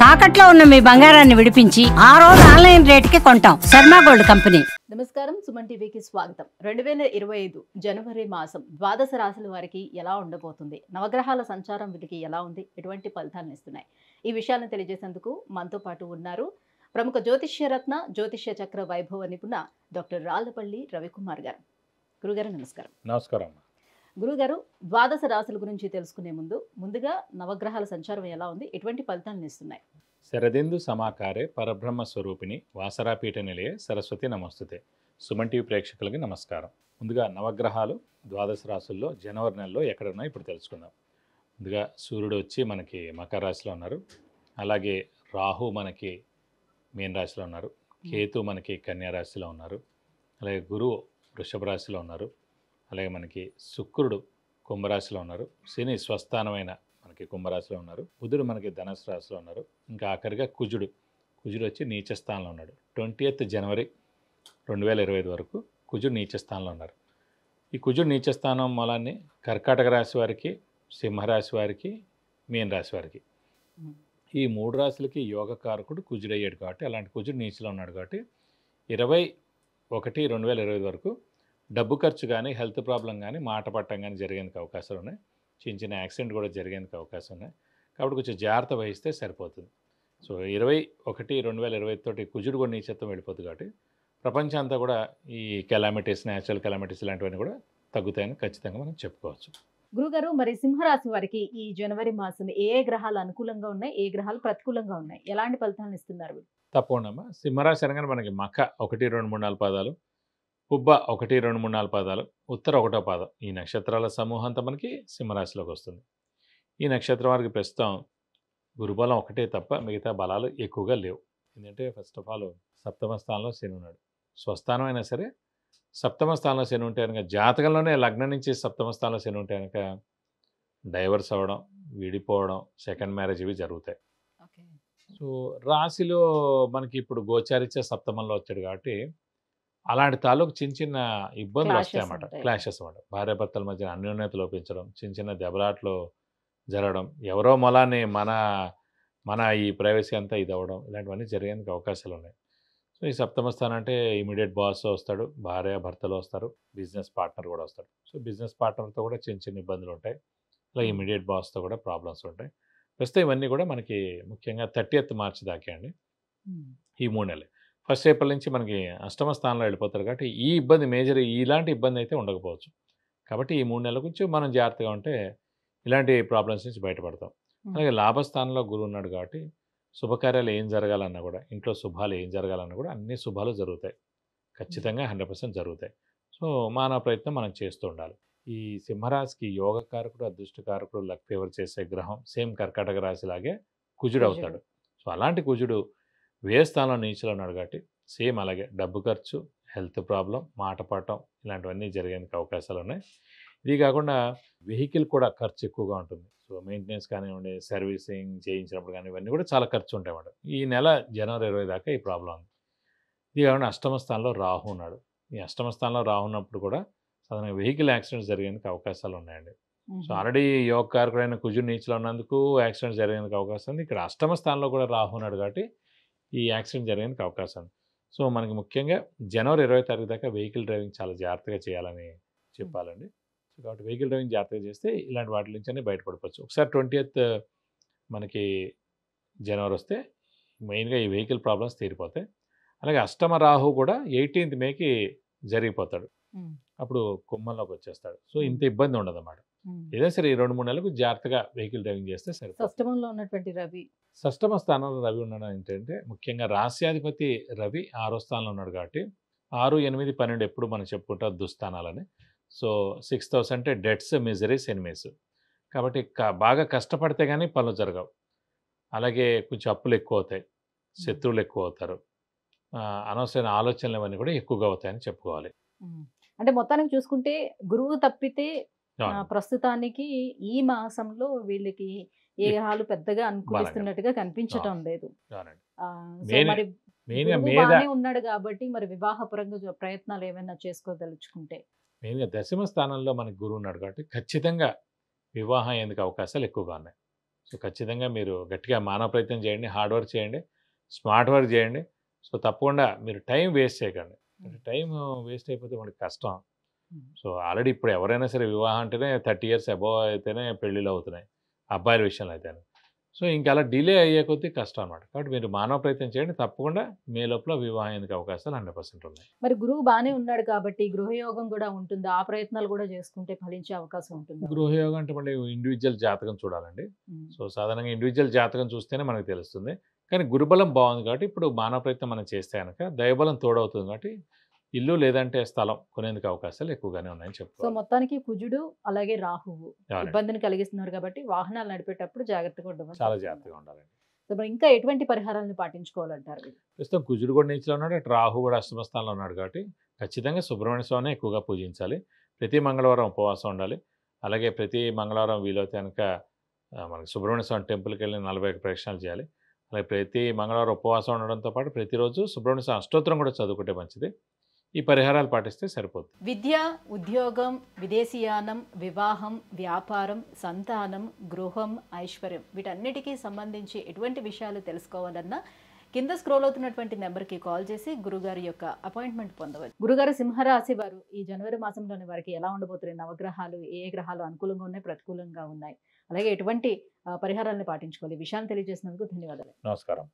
తాకట్లో ఉన్న మీ బంగారాన్ని విడిపించి ఆ రోజు ఆన్లైన్ రేటుకి కొంటాం. Sharma gold company. నమస్కారం, సుమన్ టీవీకి స్వాగతం. 2025 జనవరి మాసం ద్వాదశ రాశుల వారికి ఎలా ఉండబోతుంది, నవగ్రహాల సంచారం వీరికి ఎలా ఉంది, ఎటువంటి ఫలితాలను ఇస్తున్నాయి, ఈ విషయాలను తెలియజేసేందుకు మనతో పాటు ఉన్నారు ప్రముఖ జ్యోతిష్యరత్న జ్యోతిష్య చక్ర వైభవ నిపుణ డాక్టర్ రాళ్లపల్లి రవికుమార్ గారు. గురుగారు నమస్కారం. నమస్కారం. గురుగారు, ద్వాదశ రాశుల గురించి తెలుసుకునే ముందుగా నవగ్రహాల సంచారం ఎలా ఉంది, ఎటువంటి ఫలితాలను ఇస్తున్నాయి? శరదిందు సమాకారే పరబ్రహ్మ స్వరూపిణి వాసరాపీఠ నిలయే సరస్వతి నమస్తుతే. సుమన్ టీవీ ప్రేక్షకులకి నమస్కారం. ముందుగా నవగ్రహాలు ద్వాదశ రాశుల్లో జనవరి నెలలో ఎక్కడ ఉన్నాయో ఇప్పుడు తెలుసుకుందాం. ముందుగా సూర్యుడు వచ్చి మనకి మకర రాశిలో ఉన్నారు. అలాగే రాహు మనకి మీన రాశిలో ఉన్నారు. కేతు మనకి కన్యా రాశిలో ఉన్నారు. అలాగే గురువు వృషభ రాశిలో ఉన్నారు. అలాగే మనకి శుక్రుడు కుంభరాశిలో ఉన్నారు. శని స్వస్థానమైన మనకి కుంభరాశిలో ఉన్నారు. బుధుడు మనకి ధనుసు రాశిలో ఉన్నారు. ఇంకా ఆఖరిగా కుజుడు వచ్చి నీచ స్థానంలో ఉన్నాడు. 20th జనవరి 2025 వరకు కుజుడు నీచ స్థానంలో ఉన్నారు. ఈ కుజుడు నీచ స్థానం మూలాన్ని కర్కాటక రాశి వారికి, సింహరాశి వారికి, మీన రాశి వారికి, ఈ మూడు రాశులకి యోగకారకుడు కుజుడు అయ్యాడు కాబట్టి, అలాంటి కుజుడు నీచలో ఉన్నాడు కాబట్టి 21/1/2025 వరకు డబ్బు ఖర్చు కానీ, హెల్త్ ప్రాబ్లం కానీ, మాట పట్టం కానీ జరిగేందుకు అవకాశాలు ఉన్నాయి. చిన్న యాక్సిడెంట్ కూడా జరిగేందుకు అవకాశం ఉన్నాయి. కాబట్టి కొంచెం జాగ్రత్త వహిస్తే సరిపోతుంది. సో 21/1/2025 తోటి కుజుడు కూడా నీచత్వం వెళ్ళిపోతుంది కాబట్టి ప్రపంచం అంతా కూడా ఈ కెలామిటీస్, న్యాచురల్ కెలామిటీస్ ఇలాంటివన్నీ కూడా తగ్గుతాయని ఖచ్చితంగా మనం చెప్పుకోవచ్చు. గురుగారు, మరి సింహరాశి వారికి ఈ జనవరి మాసం ఏ గ్రహాలు అనుకూలంగా ఉన్నాయి, ఏ గ్రహాలు ప్రతికూలంగా ఉన్నాయి, ఎలాంటి ఫలితాలను ఇస్తున్నారు? తప్పకుండా సింహరాశి అనగానే మనకి మఖ 1, 2, 3, 4 పాదాలు, పుబ్బ 1, 2, 3, 4 పాదాలు, ఉత్తర 1వ పాదం, ఈ నక్షత్రాల సమూహం అంతా మనకి సింహరాశిలోకి వస్తుంది. ఈ నక్షత్రం వారికి ప్రస్తుతం గురుబలం ఒకటే తప్ప మిగతా బలాలు ఎక్కువగా లేవు. ఎందుకంటే ఫస్ట్ ఆఫ్ ఆల్ సప్తమ స్థానంలో శని ఉన్నాడు. స్వస్థానం అయినా సరే సప్తమ స్థానంలో శని ఉంటే కనుక, జాతకంలోనే లగ్నం నుంచి సప్తమ స్థానంలో శని ఉంటే కనుక డైవర్స్ అవ్వడం, విడిపోవడం, సెకండ్ మ్యారేజ్ ఇవి జరుగుతాయి. సో రాశిలో మనకి ఇప్పుడు గోచారిత్య సప్తమంలో వచ్చాడు కాబట్టి అలాంటి తాలూకు చిన్న ఇబ్బందులు వస్తాయన్నమాట. క్లాషెస్ అన్నమాట. భార్యాభర్తల మధ్య అన్యోన్యత లోపించడం, చిన్న దెబ్బలాట్లు జరగడం, ఎవరో మొలాన్ని మన ఈ ప్రైవసీ అంతా ఇది అవ్వడం, ఇలాంటివన్నీ జరిగేందుకు అవకాశాలు ఉన్నాయి. సో ఈ సప్తమ స్థానం అంటే ఇమీడియట్ బాస్ వస్తాడు, భార్య భర్తలు వస్తారు, బిజినెస్ పార్ట్నర్ కూడా వస్తాడు. సో బిజినెస్ పార్ట్నర్తో కూడా చిన్న ఇబ్బందులు ఉంటాయి. అలా ఇమీడియట్ బాస్తో కూడా ప్రాబ్లమ్స్ ఉంటాయి. ప్రస్తుతం ఇవన్నీ కూడా మనకి ముఖ్యంగా 30th మార్చి దాకా అండి. ఈ 3 నెలలు. 1st ఏప్రిల్ నుంచి మనకి అష్టమ స్థానంలో వెళ్ళిపోతారు కాబట్టి ఈ ఇబ్బంది మేజర్, ఇలాంటి ఇబ్బంది అయితే ఉండకపోవచ్చు. కాబట్టి ఈ 3 నెలల గురించి మనం జాగ్రత్తగా ఉంటే ఇలాంటి ప్రాబ్లమ్స్ నుంచి బయటపడతాం. అలాగే లాభస్థానంలో గురువు ఉన్నాడు కాబట్టి శుభకార్యాలు ఏం జరగాలన్నా కూడా, ఇంట్లో శుభాలు ఏం జరగాలన్నా కూడా అన్ని శుభాలు జరుగుతాయి. ఖచ్చితంగా 100% జరుగుతాయి. సో మానవ ప్రయత్నం మనం చేస్తూ ఉండాలి. ఈ సింహరాశికి యోగకారకుడు, అదృష్టకారకుడు, లక్ ఫేవర్ చేసే గ్రహం సేమ్ కర్కాటక రాశిలాగే కుజుడు అవుతాడు. సో అలాంటి కుజుడు వ్యయ స్థానంలో నీచలో ఉన్నాడు కాబట్టి సేమ్ అలాగే డబ్బు ఖర్చు, హెల్త్ ప్రాబ్లం, మాట పడటం ఇలాంటివన్నీ జరిగేందుకు అవకాశాలు ఉన్నాయి. ఇది కాకుండా వెహికల్ కూడా ఖర్చు ఎక్కువగా ఉంటుంది. సో మెయింటెనెన్స్ కానివ్వండి, సర్వీసింగ్ చేయించినప్పుడు కానీ ఇవన్నీ కూడా చాలా ఖర్చు ఉంటాయి అన్నమాట. ఈ నెల జనవరి 20 దాకా ఈ ప్రాబ్లం ఉంది. ఇది కాకుండా అష్టమ స్థానంలో రాహు ఉన్నాడు. ఈ అష్టమ స్థానంలో రాహు ఉన్నప్పుడు కూడా సాధారణంగా వెహికల్ యాక్సిడెంట్స్ జరిగేందుకు అవకాశాలు ఉన్నాయండి. సో ఆల్రెడీ యోగకారకుడైన కుజుడు నీచలో ఉన్నందుకు యాక్సిడెంట్స్ జరిగేందుకు అవకాశం ఉంది. ఇక్కడ అష్టమ స్థానంలో కూడా రాహు ఉన్నాడు కాబట్టి ఈ యాక్సిడెంట్ జరిగేందుకు అవకాశం ఉంది. సో మనకి ముఖ్యంగా జనవరి 20 తారీఖు దాకా వెహికల్ డ్రైవింగ్ చాలా జాగ్రత్తగా చేయాలని చెప్పాలండి. సో కాబట్టి వెహికల్ డ్రైవింగ్ జాగ్రత్తగా చేస్తే ఇలాంటి వాటి నుంచి బయటపడిపోవచ్చు. ఒకసారి 20th మనకి జనవరి వస్తే మెయిన్గా ఈ వెహికల్ ప్రాబ్లమ్స్ తీరిపోతాయి. అలాగే అష్టమ రాహు కూడా 18th మేకి జరిగిపోతాడు. అప్పుడు కుంభంలోకి వచ్చేస్తాడు. సో ఇంత ఇబ్బంది ఉండదు అన్నమాట. ఏదైనా సరే ఈ 2-3 నెలలకు జాగ్రత్తగా వెహికల్ డ్రైవింగ్ చేస్తే సరిపోతుంది. షష్టమంలో ఉన్నటువంటి రవి, షష్టమ స్థానంలో రవి ఉండడం ఏంటంటే ముఖ్యంగా రాశ్యాధిపతి రవి 6వ స్థానంలో ఉన్నాడు కాబట్టి 6, 8, 12 ఎప్పుడు మనం చెప్పుకుంటాం దుస్థానాలని. సో 6th హౌస్ అంటే డెట్స్, మిజరీస్, ఎనిమీస్. కాబట్టి బాగా కష్టపడితే కానీ పనులు జరగవు. అలాగే కొంచెం అప్పులు ఎక్కువ అవుతాయి, శత్రువులు ఎక్కువ అవుతారు, అనవసరమైన ఆలోచనలు అవన్నీ కూడా ఎక్కువగా అవుతాయని చెప్పుకోవాలి. అంటే మొత్తానికి చూసుకుంటే గురువు తప్పితే ప్రస్తుతానికి ఈ మాసంలో వీళ్ళకి ఏ గ్రహాలు పెద్దగా అనుకూలిస్తున్నట్టుగా కనిపించటం లేదు. ఉన్నాడు కాబట్టి మరి వివాహపరంగా ప్రయత్నాలు ఏమైనా చేసుకోదలుచుకుంటే మెయిన్గా దశమ స్థానంలో మనకి గురువు ఉన్నాడు కాబట్టి ఖచ్చితంగా వివాహం అయ్యేందుకు అవకాశాలు ఎక్కువగా ఉన్నాయి. సో ఖచ్చితంగా మీరు గట్టిగా మానవ ప్రయత్నం చేయండి, హార్డ్ వర్క్ చేయండి, స్మార్ట్ వర్క్ చేయండి. సో తప్పకుండా మీరు టైం వేస్ట్ చేయకండి. టైం వేస్ట్ అయిపోతే మనకి కష్టం. సో ఆల్రెడీ ఇప్పుడు ఎవరైనా సరే వివాహం అంటేనే 30 ఇయర్స్ అబోవ్ అయితేనే పెళ్ళిళ్ళు అవుతున్నాయి, అబ్బాయిల విషయంలో అయితేనే. సో ఇంకా అలా డిలే అయ్యే కొద్దీ కష్టం అనమాట. కాబట్టి మీరు మానవ ప్రయత్నం చేయండి, తప్పకుండా మీ లోపల వివాహానికి అవకాశాలు 100% ఉన్నాయి. మరి గురువు బానే ఉన్నాడు కాబట్టి గృహయోగం కూడా ఉంటుందా? ఆ ప్రయత్నాలు కూడా చేసుకుంటే ఫలించే అవకాశం ఉంటుందా? గృహయోగం అంటే మళ్ళీ ఇండివిజువల్ జాతకం చూడాలండి. ఉమ్. సో సాధారణంగా ఇండివిజువల్ జాతకం చూస్తేనే మనకు తెలుస్తుంది. కానీ గురుబలం బాగుంది కాబట్టి ఇప్పుడు మానవ ప్రయత్నం మనం చేస్తే కనుక దైవబలం తోడవుతుంది కాబట్టి ఇల్లు లేదంటే స్థలం కొనేందుకు అవకాశాలు ఎక్కువగానే ఉన్నాయని సో చెప్పుకోవాలి. మొత్తానికి కుజుడు అలాగే రాహువు అవునండి. ఇబ్బందిని కలిగిస్తున్నారు కాబట్టి వాహనాలు నడిపేటప్పుడు జాగ్రత్తగా ఉండమని చాలా చెప్తున్నారు. జాగ్రత్తగా ఉండాలండి. సో మరి ఇంకా ఎటువంటి పరిహారాలను పాటించుకోవాలంటారు మీరు? ప్రస్తుతం కుజుడు కూడా నీచిలో ఉన్నాడు, అటు రాహు కూడా అష్టమ స్థానంలో ఉన్నాడు కాబట్టి ఖచ్చితంగా సుబ్రహ్మణ్య స్వామిని ఎక్కువగా పూజించాలి. ప్రతి మంగళవారం ఉపవాసం ఉండాలి. అలాగే ప్రతి మంగళవారం వీలైతే కనుక మనకి సుబ్రహ్మణ్య స్వామి టెంపుల్కి వెళ్ళి 41 ప్రదక్షిణాలు చేయాలి. అలాగే ప్రతి మంగళవారం ఉపవాసం ఉండడంతో పాటు ప్రతిరోజు సుబ్రహ్మణ్య స్వామి అష్టోత్తరం కూడా చదువుకుంటే మంచిది. ఈ పరిహారాలు పాటిస్తే సరిపోతుంది. విద్య, ఉద్యోగం, విదేశీయానం, వివాహం, వ్యాపారం, సంతానం, గృహం, ఐశ్వర్యం వీటన్నిటికీ సంబంధించి ఎటువంటి విషయాలు తెలుసుకోవాలన్నా కింద స్క్రోల్ అవుతున్నటువంటి నెంబర్కి కాల్ చేసి గురుగారి యొక్క అపాయింట్మెంట్ పొందవచ్చు. గురుగారు సింహరాశి వారు ఈ జనవరి మాసంలోని వారికి ఎలా ఉండబోతున్నాయి? నవగ్రహాలు ఏ గ్రహాలు అనుకూలంగా ఉన్నాయి, ప్రతికూలంగా ఉన్నాయి, అలాగే ఎటువంటి పరిహారాలను పాటించుకోవాలి? ఈ విషయాన్ని తెలియజేసినందుకు ధన్యవాదాలు. నమస్కారం.